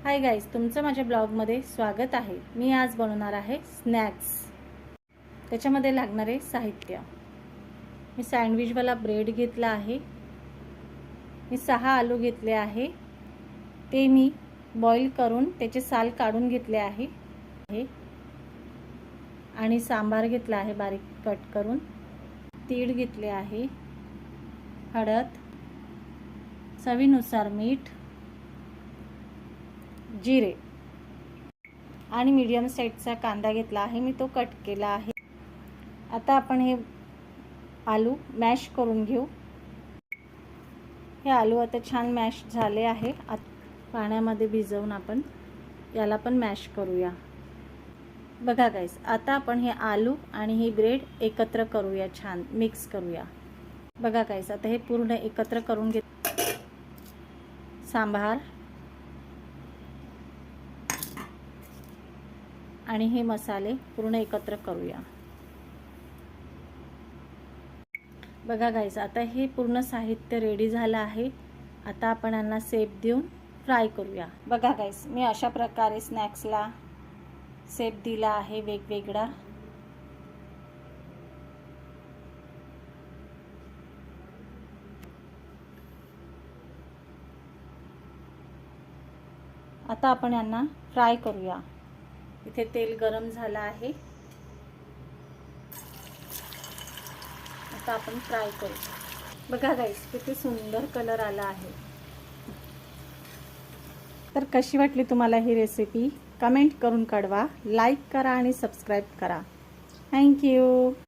Hi guys, तुमचं माझ्या ब्लॉगमध्ये स्वागत आहे। मी आज बनवणार आहे स्नॅक्स। त्याच्यामध्ये लागणारे साहित्य, मी सँडविचवाला ब्रेड घेतला आहे, मी 6 आलू घेतले आहे, ते मी बॉईल करून त्याचे साल काढून घेतले आहे आणि सांबार घेतला आहे बारीक कट करून, तीळ घेतले आहे, हळद, चवीनुसार मीठ, जिरे आणि मीडियम साईजचा कांदा घेतला आहे, मी तो कट केला आहे। आता आपण हे आलू मॅश करून घेऊ। हे आलू आता छान मॅश झाले आहे। पाण्यामध्ये भिजवून आपण याला पण मॅश करूया। बघा गाईस, आता आपण हे आलू आणि ही ब्रेड एकत्र करूया, छान मिक्स करूया। बघा गाईस, आता हे पूर्ण एकत्र करून घे। सांबार आणि हे मसाले पूर्ण एकत्र करूया। बघा गाईस, आता हे पूर्ण साहित्य रेडी झालं आहे। आता आपण यांना शेप देऊन फ्राय करूया। बघा गाईस, मी अशा प्रकारे स्नॅक्सला शेप दिला आहे वेगवेगळा। आता आपण यांना फ्राय करूया। इथे तेल गरम झालं आहे, आता आपण फ्राय करू। बघा गाईस, किती सुंदर कलर आला आहे। तर कशी वाटली तुम्हाला ही रेसिपी कमेंट करून कळवा, लाईक करा आणि सबस्क्राईब करा। थँक्यू।